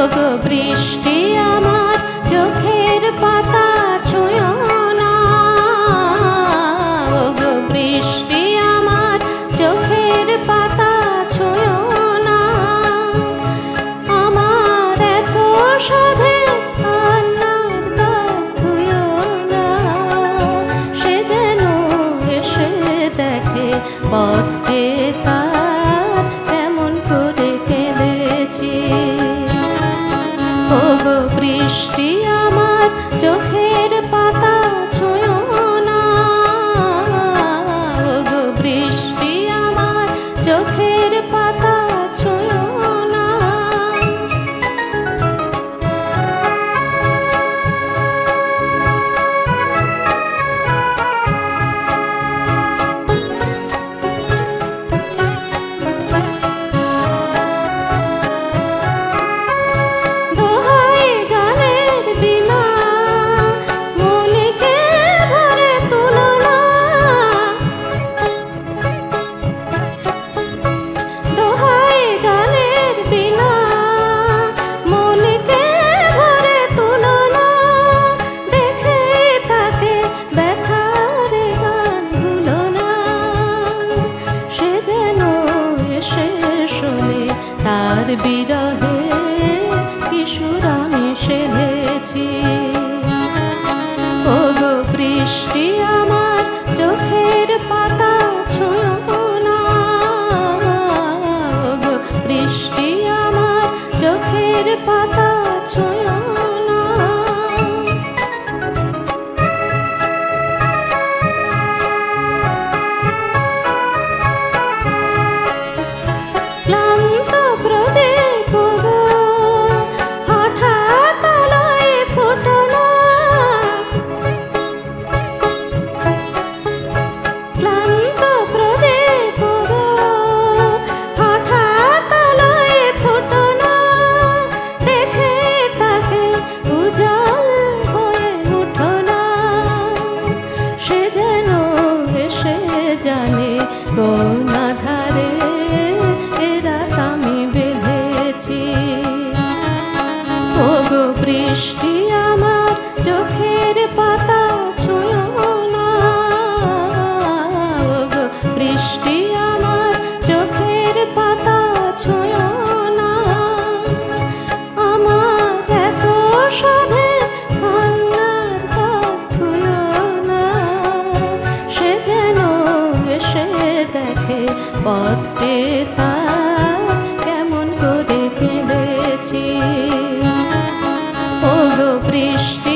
ওগো বৃষ্টি আমার চোখের পাতা ছুঁয়ো না, ওগো বৃষ্টি আমার চোখের পাতা ছুঁয়ো না। আমার এত সাধে কান্নার দাগ ধুয়ো না, সে যেন এসে দেখে পথ যে তার কেমন করে কেঁদেছি। ওগো বৃষ্টি আমার চোখের পাতা ছুঁয়ো না, ওগো বৃষ্টি আমার চোখের পাতা ছুঁয়ো না। তার বিরহে কিশোর আমি সেধেছি। ওগো বৃষ্টি আমার চোখের পাতা ছুঁয়ো না, ওগো বৃষ্টি আমার চোখের পাতা ছুঁয়ো না। ক্লান্ত প্রদীপ গো হঠাৎ আলোয় ফুটলো, ক্লান্ত প্রদীপ গো হঠাৎ আলোয় ফুটলো, দেখে তাকে উজ্জ্বল হয়ে উঠলো, সে যেন এসে জানে কোন আধারে আমি বেঁধেছি। ওগো বৃষ্টি আমার চোখের পাতা ছুঁয়ো না, ওগো বৃষ্টি আমার চোখের পাতা ছুঁয়ো না। আমার এত সাধে কান্নার দাগ ধুয়ো না, সে যেন এসে দেখে পথ যে তার কেমন করে কেঁদেছি। ওগো বৃষ্টি